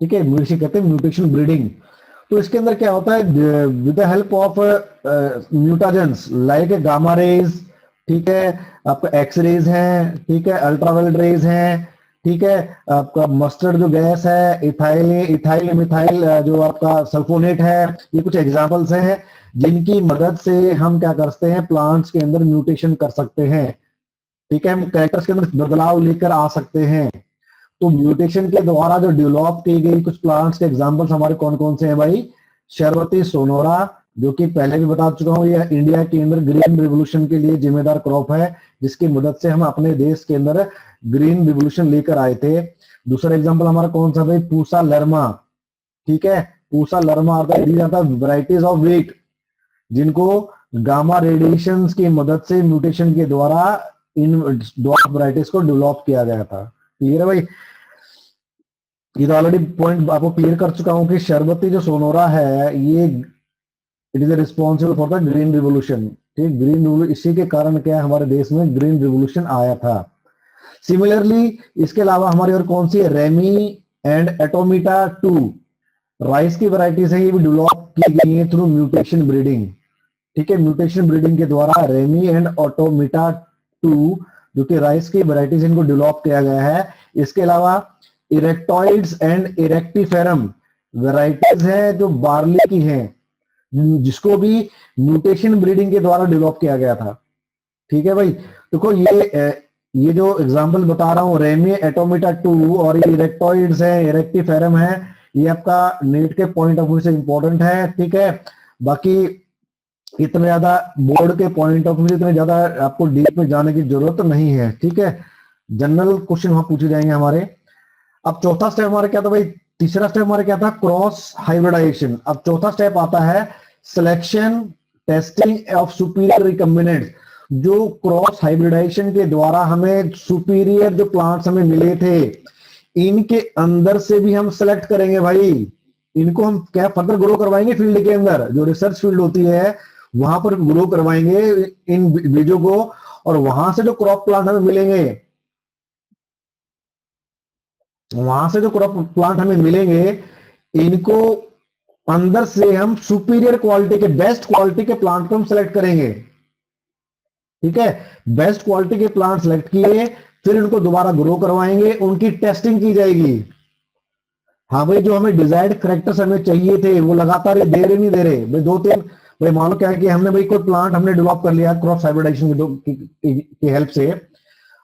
ठीक है। म्यूटेशन कहते हैं म्यूटेशन ब्रीडिंग। तो इसके अंदर क्या होता है, with the help of mutagens like gamma rays, ठीक है, आपका एक्स रेज है, ठीक है, अल्ट्रावायलेट रेज है, ठीक है, आपका मस्टर्ड जो गैस है, इथाइल इथाइल मिथाइल जो आपका सल्फोनेट है, ये कुछ एग्जांपल्स हैं जिनकी मदद से हम क्या करते हैं, प्लांट्स के अंदर म्यूटेशन कर सकते हैं, ठीक है। हम कैरेक्टर्स के अंदर बदलाव लेकर आ सकते हैं। तो म्यूटेशन के द्वारा जो डेवलप की गई कुछ प्लांट्स के एग्जांपल्स हमारे कौन कौन से हैं भाई, शर्वती सोनोरा, जो कि पहले भी बता चुका हूं, ये इंडिया के अंदर ग्रीन रिवोल्यूशन के लिए जिम्मेदार क्रॉप है, जिसकी मदद से हम अपने देश के अंदर ग्रीन रिवोल्यूशन लेकर आए थे। दूसरा एग्जांपल हमारा कौन सा भाई, पूसा लर्मा, ठीक है। पूसा लर्मा आता वैरायटीज ऑफ वीट, जिनको गामा रेडिएशन की मदद से म्यूटेशन के द्वारा इन वैरायटीज को डेवलप किया गया था, क्लियर है भाई। ये तो ऑलरेडी पॉइंट आपको क्लियर कर चुका हूं कि शर्बती जो सोनोरा है, ये it is responsible for the green revolution, ठीक। ग्रीन रिवोल्यूशन, इसी के कारण क्या है, हमारे देश में ग्रीन रिवोल्यूशन आया था। सिमिलरली इसके अलावा हमारी और कौन सी है, रेमी एंड एटोमिटा 2 राइस की वैरायटीज है, ये भी डेवलप की गई है थ्रू म्यूटेशन ब्रीडिंग, ठीक है। म्यूटेशन ब्रीडिंग के द्वारा रेमी एंड ऑटोमिटा 2 जो कि राइस की वैरायटीज, इनको डेवलप किया गया है। इसके अलावा इरेक्टॉइड्स एंड इरेक्टिफेरम वैरायटीज है जो बार्ली की हैं, जिसको भी म्यूटेशन ब्रीडिंग के द्वारा डेवलप किया गया था, ठीक है भाई। देखो ये जो एग्जांपल बता रहा हूं, रेमी एटोमिटा 2 और ये इरेक्टॉइड्स है, इरेक्टिफेरम है, ये आपका नीट के पॉइंट ऑफ व्यू से इंपॉर्टेंट है, ठीक है। बाकी इतना ज्यादा बोर्ड के पॉइंट ऑफ व्यू इतने ज्यादा आपको डीप में जाने की जरूरत नहीं है, ठीक है। जनरल क्वेश्चन वहां पूछे जाएंगे हमारे। अब चौथा स्टेप हमारा क्या था भाई, तीसरा स्टेप हमारा क्या था, क्रॉस हाइब्रिडाइजेशन। अब चौथा स्टेप आता है सिलेक्शन टेस्टिंग ऑफ सुपीरियर रिकम्बिनेंट्स। जो क्रॉस हाइब्रिडाइजेशन के द्वारा हमें सुपीरियर जो प्लांट्स हमें मिले थे, इनके अंदर से भी हम सेलेक्ट करेंगे भाई। इनको हम क्या फर्दर ग्रो करवाएंगे फील्ड के अंदर, जो रिसर्च फील्ड होती है वहां पर ग्रो करवाएंगे इन बीजों को, और वहां से जो क्रॉप प्लांट हमें मिलेंगे, वहां से जो क्रॉप प्लांट हमें मिलेंगे, इनको अंदर से हम सुपीरियर क्वालिटी के, बेस्ट क्वालिटी के प्लांट को हम सेलेक्ट करेंगे। ठीक है, बेस्ट क्वालिटी के प्लांट सेलेक्ट किए, फिर इनको दोबारा ग्रो करवाएंगे, उनकी टेस्टिंग की जाएगी। हाँ भाई, जो हमें डिजायर्ड करेक्टर्स हमें चाहिए थे वो लगातार दे रहे नहीं दे रहे भाई, दो तीन भाई, मान लो क्या है कि हमने भाई कोई प्लांट हमने डेवलप कर लिया क्रॉस हाइब्रिडाइजेशन की हेल्प से,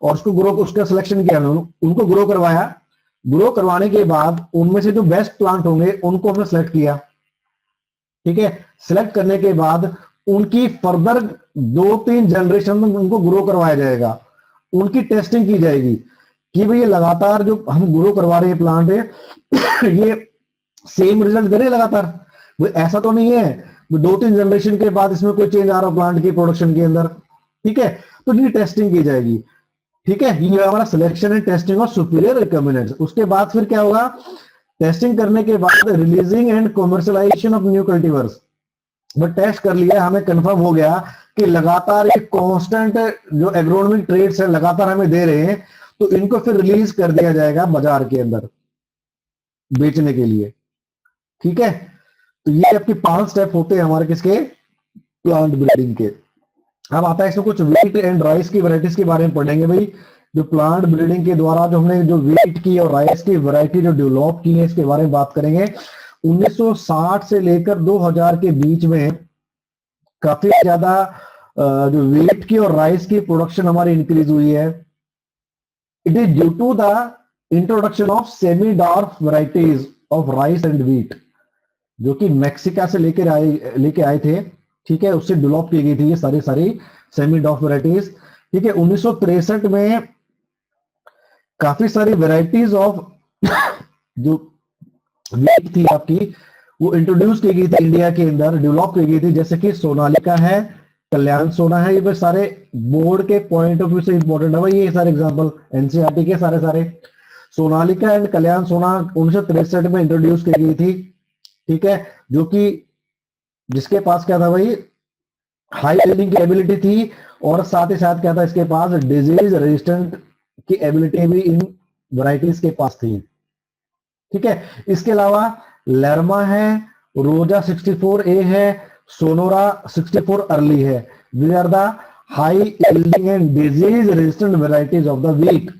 और उसको ग्रो, उसका सिलेक्शन किया, उनको ग्रो करवाया। ग्रो करवाने के बाद उनमें से जो बेस्ट प्लांट होंगे उनको हमने सेलेक्ट किया। ठीक है, सिलेक्ट करने के बाद उनकी फर्दर 2-3 जनरेशन में उनको ग्रो करवाया जाएगा, उनकी टेस्टिंग की जाएगी कि भाई ये लगातार जो हम ग्रो करवा रहे हैं प्लांट है ये सेम रिजल्ट दे रहे हैं लगातार, वो ऐसा तो नहीं है 2-3 जनरेशन के बाद इसमें कोई चेंज आ रहा प्लांट की प्रोडक्शन के अंदर। ठीक है, तो ये टेस्टिंग की जाएगी। ठीक है, ये हमारा selection and testing of superior recombinants. उसके बाद फिर क्या होगा, टेस्टिंग करने के बाद releasing and commercialisation of new cultivars. But test कर लिया, हमें कंफर्म हो गया कि लगातार एक कांस्टेंट जो एग्रोनॉमिक ट्रेड्स है लगातार हमें दे रहे हैं, तो इनको फिर रिलीज कर दिया जाएगा बाजार के अंदर बेचने के लिए। ठीक है, तो ये आपके 5 स्टेप होते हैं हमारे किसके, प्लांट ब्रीडिंग के। अब आता है इसमें कुछ व्हीट एंड राइस की वैरायटीज के बारे में पढ़ेंगे भाई। जो प्लांट ब्रीडिंग के द्वारा जो हमने जो व्हीट की और राइस की वैरायटी जो डेवलप की है, इसके बारे में बात करेंगे। 1960 से लेकर 2000 के बीच में काफी ज्यादा जो व्हीट की और राइस की प्रोडक्शन हमारी इंक्रीज हुई है। It is due to the introduction of semi dwarf varieties of rice and wheat, जो कि मैक्सिका से लेके आए थे। ठीक है, उससे डेवलप की गई थी ये सारी सेमी डॉर्फ वैरायटीज। ठीक है, 1963 में काफी सारी वैरायटीज ऑफ जो व्हीट थी आपकी, वो इंट्रोड्यूस की गई थी इंडिया के अंदर, डेवलप की गई थी, जैसे कि सोनालिका है, कल्याण सोना है। ये सारे बोर्ड के पॉइंट ऑफ व्यू से इंपॉर्टेंट है भाई, ये सारे एग्जांपल एनसीईआरटी के सारे। सोनालिका एंड कल्याण सोना 1963 में इंट्रोड्यूस की गई थी। ठीक है, जो कि जिसके पास क्या था भाई, हाई यील्डिंग की एबिलिटी थी, और साथ ही साथ क्या था, इसके पास डिजीज रेजिस्टेंट की एबिलिटी भी इन वैरायटीज के पास थी। ठीक है, इसके अलावा लर्मा है, रोजा 64A है, सोनोरा 64 अर्ली है। We are the high yielding and disease resistant varieties of the wheat.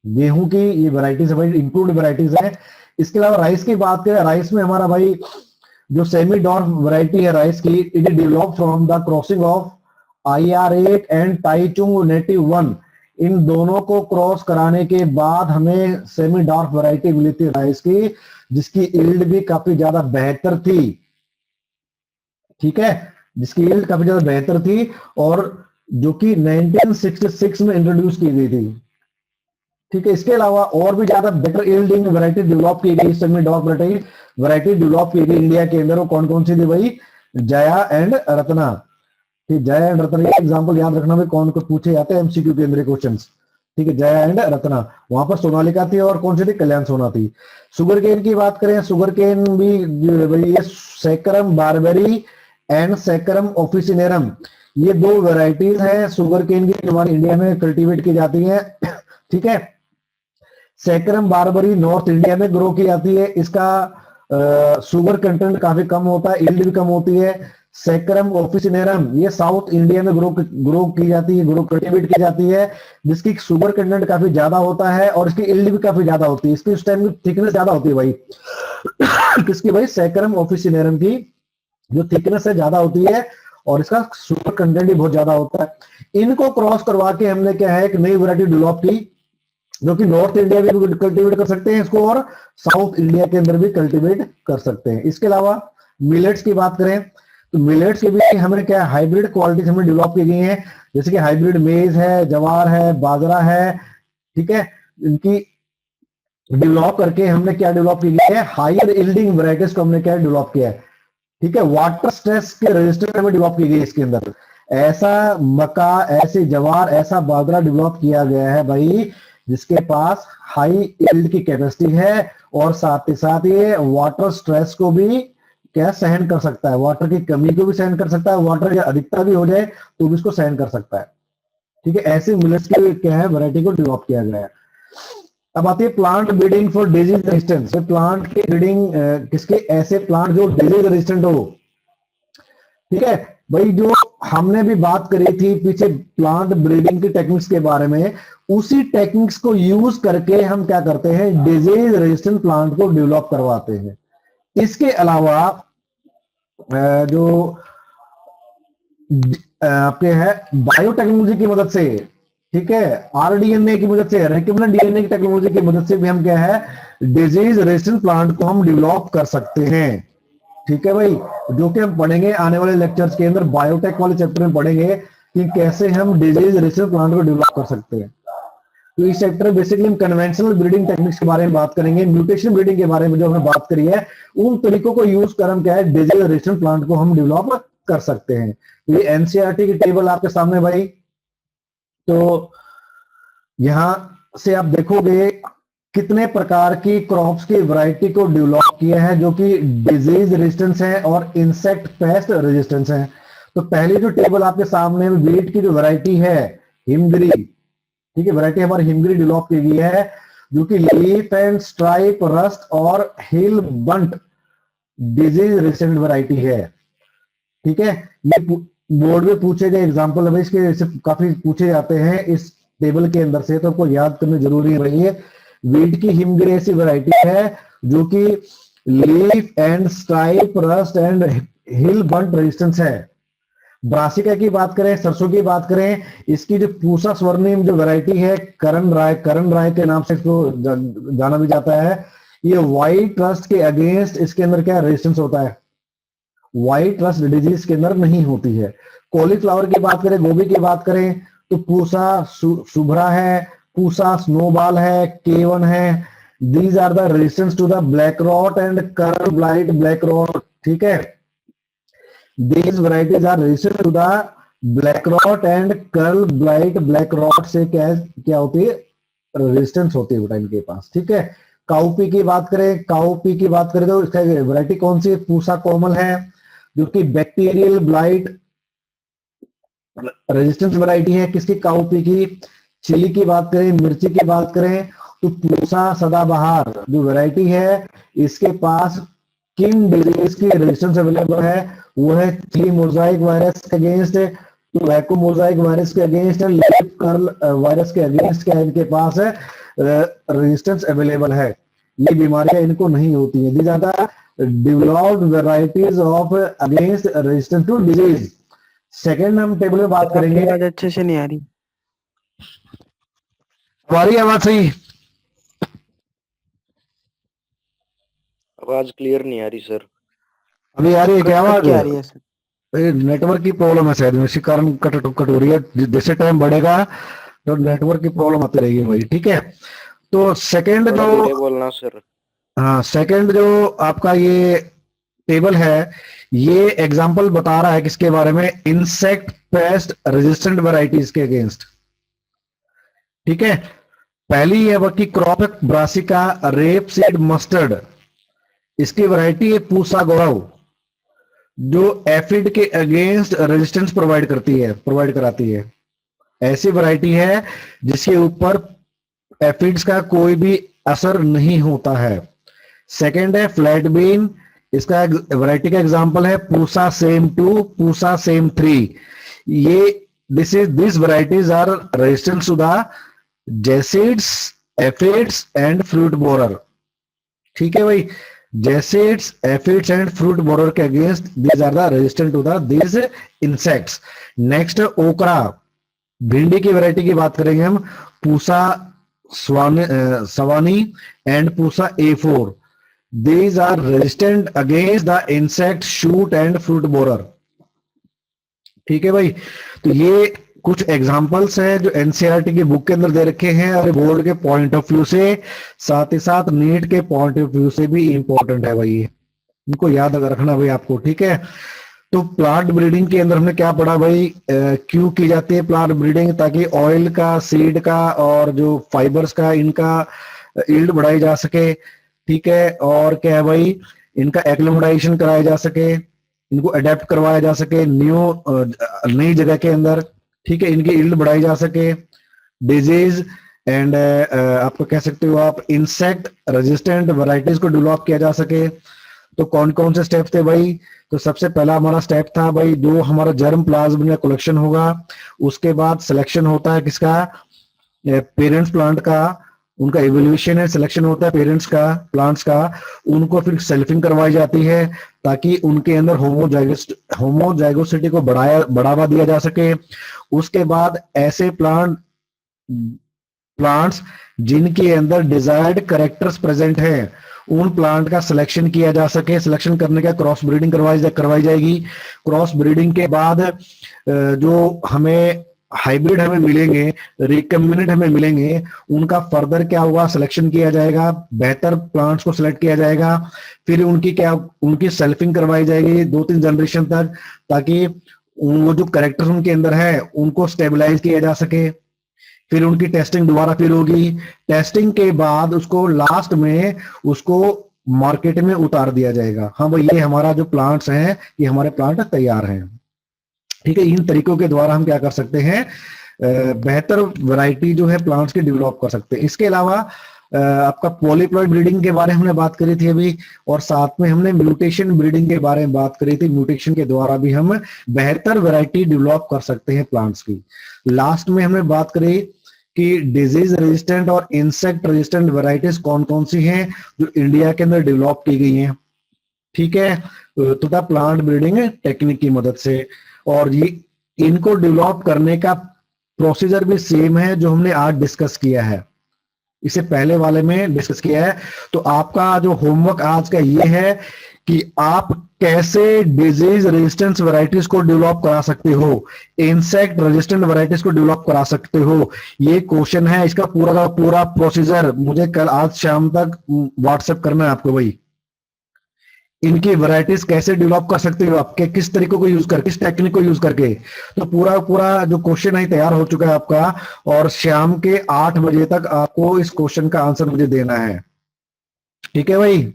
गेहूं की ये वैरायटीज भाई इंप्रूव्ड वैरायटीज है। इसके अलावा राइस की बात करें, राइस में हमारा भाई जो सेमी डॉर्फ वैरायटी है राइस की, it is develop from the crossing of IR8 and Taichung native 1। इन दोनों को क्रॉस कराने के बाद हमें सेमी डॉर्फ वैरायटी मिली थी राइस की, जिसकी यील्ड भी काफी ज्यादा बेहतर थी। ठीक है, जिसकी यील्ड काफी ज्यादा बेहतर थी, और जो कि 1966 में इंट्रोड्यूस की गई थी। ठीक है, इसके अलावा और भी ज्यादा बेटर यील्डिंग वैरायटी डेवलप की गई, सेमी डॉर्फ वैरायटी डेवलप की गई इंडिया के अंदर। वो कौन कौन सी थी भाई, जया एंड रत्ना। ठीक, जया एंड रत्ना, ये एग्जांपल याद रखना भाई, कौन को पूछे जाते हैं एमसीक्यू के अंदर क्वेश्चंस। ठीक है, जया एंड रत्ना, वहां पर सोनालिका थी, और कौन सी थी, कल्याण सोना थी। शुगर केन की बात करें, शुगर केन भी ये Saccharum barberi and Saccharum officinarum, ये 2 वैरायटीज हैं शुगर केन की जो हमारे इंडिया में कल्टीवेट की जाती है। ठीक है, सैकरम बारबरी नॉर्थ इंडिया में ग्रो की जाती है, इसका शुगर कंटेंट काफी कम होता है, यील्ड भी कम होती है। सैकरम ऑफिसिनेरम ये साउथ इंडिया में ग्रो की जाती है, ग्रो कल्टीवेट की जाती है, जिसकी शुगर कंटेंट काफी ज्यादा होता है, और इसकी यील्ड भी काफी ज्यादा होती है। इसकी उस टाइम में थिकनेस ज्यादा होती है भाई किसकी भाई, सैकरम ऑफिसिनेरम की जो थिकनेस है ज्यादा होती है, और इसका शुगर कंटेंट भी बहुत ज्यादा होता है। इनको क्रॉस करवा के हमने क्या है, एक नई वैरायटी डेवलप की, जो कि नॉर्थ इंडिया में भी कल्टीवेट कर सकते हैं इसको, और साउथ इंडिया के अंदर भी कल्टीवेट कर सकते हैं। इसके अलावा मिलेट्स की बात करें, तो मिलेट्स के भी हमें क्या हाइब्रिड क्वालिटीज हमें डेवलप की गई हैं, जैसे कि हाइब्रिड मेज है, जवार है, बाजरा है। ठीक है, इनकी डेवलप करके हमने क्या डेवलप किया है, हायर यील्डिंग वैरायटीज को हमने क्या डेवलप किया है, ठीक है। वाटर स्ट्रेस के रजिस्टर हमें डेवलप की गई इसके अंदर, ऐसा मक्का, ऐसे जवार, ऐसा बाजरा डेवलप किया गया है भाई जिसके पास हाई यील्ड की कैपेसिटी है, और साथ ही साथ ये वाटर स्ट्रेस को भी क्या सहन कर सकता है, वाटर की कमी को भी सहन कर सकता है, वाटर की अधिकता भी हो जाए तो भी इसको सहन कर सकता है, ठीक है। ऐसे मिलेट्स की क्या है वैरायटी को डेवलप किया गया है। अब आती है plant breeding for disease resistance. Plant की ब्रीडिंग किसके, ऐसे प्लांट जो डिजीज रेजिस्टेंट हो, ठीक है भाई। जो हमने भी बात करी थी पीछे प्लांट ब्रीडिंग की टेक्निक्स के बारे में, उसी टेक्निक्स को यूज करके हम क्या करते हैं, डिजीज रेजिस्टेंट प्लांट को डेवलप करवाते हैं। इसके अलावा जो आपके है बायोटेक्नोलॉजी की मदद से, ठीक है, आरडीएनए की मदद से, रिकम्बिनेंट डीएनए की टेक्नोलॉजी की मदद से भी हम क्या है, डिजीज रेजिस्टेंट प्लांट को हम डेवलप कर सकते हैं, ठीक है भाई। जो कि हम पढ़ेंगे आने वाले लेक्चर्स के अंदर, बायोटेक वाले चैप्टर में पढ़ेंगे कि कैसे हम डिजीज रेजिस्टेंट प्लांट को डेवलप कर सकते हैं। तो इस चैप्टर में बेसिकली हम कन्वेंशनल ब्रीडिंग टेक्निक्स के बारे में बात करेंगे, म्यूटेशन ब्रीडिंग के बारे में जो हमने बात करी है, उन तरीकों को यूज कर हम क्या है, डिजीज रेजिस्टेंट प्लांट को हम डेवलप कर सकते हैं। तो ये एनसीईआरटी की टेबल आपके सामने भाई, तो यहां से आप देखोगे कितने प्रकार की क्रॉप्स की वैरायटी को डेवलप किया है जो कि डिजीज रेजिस्टेंस है और इंसेक्ट पेस्ट रेजिस्टेंस है। तो पहली जो टेबल आपके सामने वीट की जो वैरायटी है हिमगिरी, ठीक है, वैरायटी हमारी हिमगिरी डेवलप की गई है जो कि लीफ एंड स्ट्राइप रस्ट और हिल बंट डिजीज रेजिस्टेंट वैरायटी है, ठीक है। ये बोर्ड में पूछे गए एग्जाम्पल है भाई, इसके काफी पूछे जाते हैं इस टेबल के अंदर से, तो आपको याद करना जरूरी है भाई। ये वीट की हिमगिरी ऐसी वैरायटी है जो कि leaf and stripe rust and hill bunt resistance है। ब्रासिका की बात करें, सरसों की बात करें, इसकी जो पूसा स्वर्णिम जो वैरायटी है, करण राय के नाम से इसको जाना भी जाता है। ये व्हाइट रस्ट के अगेंस्ट इसके अंदर क्या रेजिस्टेंस होता है, व्हाइट रस्ट डिजीज के अंदर नहीं होती है। कॉलीफ्लावर की बात करें, गोभी की बात करें, तो पूसा शुभ्रा है, पूसा स्नोबॉल है, केवन है। These are the resistance to the black rot and curl blight black rot, ठीक है। These varieties are resistant to the black rot and curl blight black rot से क्या होती है, रेजिस्टेंस होती है बेटा इनके पास, ठीक है। काउपी की बात करें, तो इसका वैरायटी कौन सी है, पूसा कोमल है जो कि बैक्टीरियल ब्लाइट रेजिस्टेंस वैरायटी है किसकी, काउपी की। चिली की बात करें, मिर्ची की बात करें, तो पूसा सदाबहार जो वैरायटी है इसके पास किन डिजीज की रेजिस्टेंस अवेलेबल है, वो है चिली मोजाइक वायरस के अगेंस्ट, टोबैको मोजाइक वायरस के अगेंस्ट, लीफ कर्ल वायरस के अगेंस्ट क्या इनके पास है रेजिस्टेंस अवेलेबल है। ये बीमारियां इनको नहीं होती है। दी जाता developed varieties of against resistance to disease. Second हम टेबल में बात करेंगे, आवाज अच्छे से नहीं आ रही। हमारी आवाज सही, आवाज क्लियर नहीं आ रही सर। अभी आ रही है क्या आवाज, क्या आ रही है सर? नेटवर्क की प्रॉब्लम है शायद, इसी कारण कट हो रही है। जैसे टाइम बढ़ेगा तो नेटवर्क की प्रॉब्लम आती रहेगी भाई, ठीक है। तो सेकेंड थोड़ा जो, धीरे बोलना सर। हाँ सेकेंड जो आपका ये टेबल है, ये एग्जांपल बता रहा है किसके बारे में, इंसेक्ट पेस्ट रेजिस्टेंट वैरायटीज के अगेंस्ट, ठीक है। पहली है वह की crop brassica rape seed mustard, इसकी वैरायटी है पूसा गौरव जो एफिड के अगेंस्ट रेजिस्टेंस प्रोवाइड कराती है। ऐसी वैरायटी है जिसके ऊपर एफिड्स का कोई भी असर नहीं होता है। सेकेंड है फ्लैट बीन, इसका वैरायटी का एग्जांपल है पूसा सेम 2, पूसा सेम 3। ये this varieties are resistant to the jassids, aphids and fruit borer, ठीक है भाई। Jassids, aphids and fruit borer के against these are the resistant to the this insects. Next okra, भिंडी की वैरायटी की बात करेंगे हम, Pusa Sawani and Pusa A4। These are resistant against the insect, shoot and fruit borer, ठीक है भाई। तो ये कुछ एग्जांपल्स हैं जो एनसीईआरटी की बुक के अंदर दे रखे हैं और बोर्ड के पॉइंट ऑफ व्यू से, साथ ही साथ नीट के पॉइंट ऑफ व्यू से भी इंपॉर्टेंट है भाई, इनको याद रखना भाई आपको, ठीक है। तो प्लांट ब्रीडिंग के अंदर हमने क्या पढ़ा भाई, क्यों की जाती है प्लांट ब्रीडिंग, ताकि ऑयल का, सीड का और जो फाइबर्स का, इनका यील्ड बढ़ाई जा सके, ठीक है। और क्या है भाई, इनका एक्लिमेटाइजेशन कराया जा सके, इनको अडेप्ट करवाया जा सके नई जगह के अंदर, ठीक है, इनकी यील्ड बढ़ाई जा सके, डिजीज एंड आपको कह सकते हो आप इंसेक्ट रेजिस्टेंट वैरायटीज को डेवलप किया जा सके। तो कौन कौन से स्टेप थे भाई, तो सबसे पहला हमारा स्टेप था भाई, जो हमारा जर्म प्लाज्म का कलेक्शन होगा, उसके बाद सिलेक्शन होता है किसका, पेरेंट्स प्लांट का, उनका इवोल्यूशन है, सिलेक्शन होता है पेरेंट्स का, प्लांट्स का, उनको फिर सेल्फिंग करवाई जाती है ताकि उनके अंदर होमोजाइगोसिटी को बढ़ावा दिया जा सके। उसके बाद ऐसे प्लांट्स जिनके अंदर डिजायर्ड कैरेक्टर्स प्रेजेंट हैं, उन प्लांट का सिलेक्शन किया जा सके। सिलेक्शन करने का क्रॉस ब्रीडिंग करवाई जाएगी। क्रॉस ब्रीडिंग के बाद जो हमें हाइब्रिड हमें मिलेंगे, रिकम्बिनेंट हमें मिलेंगे, उनका फर्दर क्या होगा, सिलेक्शन किया जाएगा, बेहतर प्लांट्स को सिलेक्ट किया जाएगा, फिर उनकी सेल्फिंग करवाई जाएगी 2-3 जनरेशन तक, ताकि वो जो कैरेक्टर्स उनके अंदर है उनको स्टेबलाइज किया जा सके। फिर उनकी टेस्टिंग दोबारा फिर होगी। टेस्टिंग के बाद उसको लास्ट में उसको मार्केट में उतार दिया जाएगा। हाँ भाई, ये हमारा जो प्लांट्स हैं, ये हमारे प्लांट तैयार हैं, ठीक है। इन तरीकों के द्वारा हम क्या कर सकते हैं, बेहतर वैरायटी जो है प्लांट्स की डेवलप कर सकते हैं। इसके अलावा आपका पॉलीप्लॉइड ब्रीडिंग के बारे में हमने बात करी थी अभी, और साथ में हमने म्यूटेशन ब्रीडिंग के बारे में बात करी थी। म्यूटेशन के द्वारा भी हम बेहतर वैरायटी डेवलप कर सकते हैं प्लांट्स की। लास्ट में हमने बात करी कि डिजीज रेजिस्टेंट और इंसेक्ट रेजिस्टेंट वैरायटीज कौन कौन सी हैं जो इंडिया के अंदर डेवलप की गई हैं, ठीक है, तथा प्लांट ब्रीडिंग टेक्निक की मदद से। और ये इनको डेवलप करने का प्रोसीजर भी सेम है जो हमने आज डिस्कस किया है, इसे पहले वाले में डिस्कस किया है। तो आपका जो होमवर्क आज का ये है कि आप कैसे डिजीज रेजिस्टेंस वैरायटीज को डेवलप करा सकते हो, इंसेक्ट रेजिस्टेंट वैरायटीज को डेवलप करा सकते हो। ये क्वेश्चन है, इसका पूरा का पूरा प्रोसीजर मुझे कल आज शाम तक व्हाट्सएप करना है आपको भाई। इनकी वैरायटीज कैसे डेवलप कर सकते हो, आपके किस तरीकों को यूज कर, किस टेक्निक को यूज करके। तो पूरा पूरा जो क्वेश्चन है तैयार हो चुका है आपका, और शाम के 8 बजे तक आपको इस क्वेश्चन का आंसर मुझे देना है, ठीक है भाई।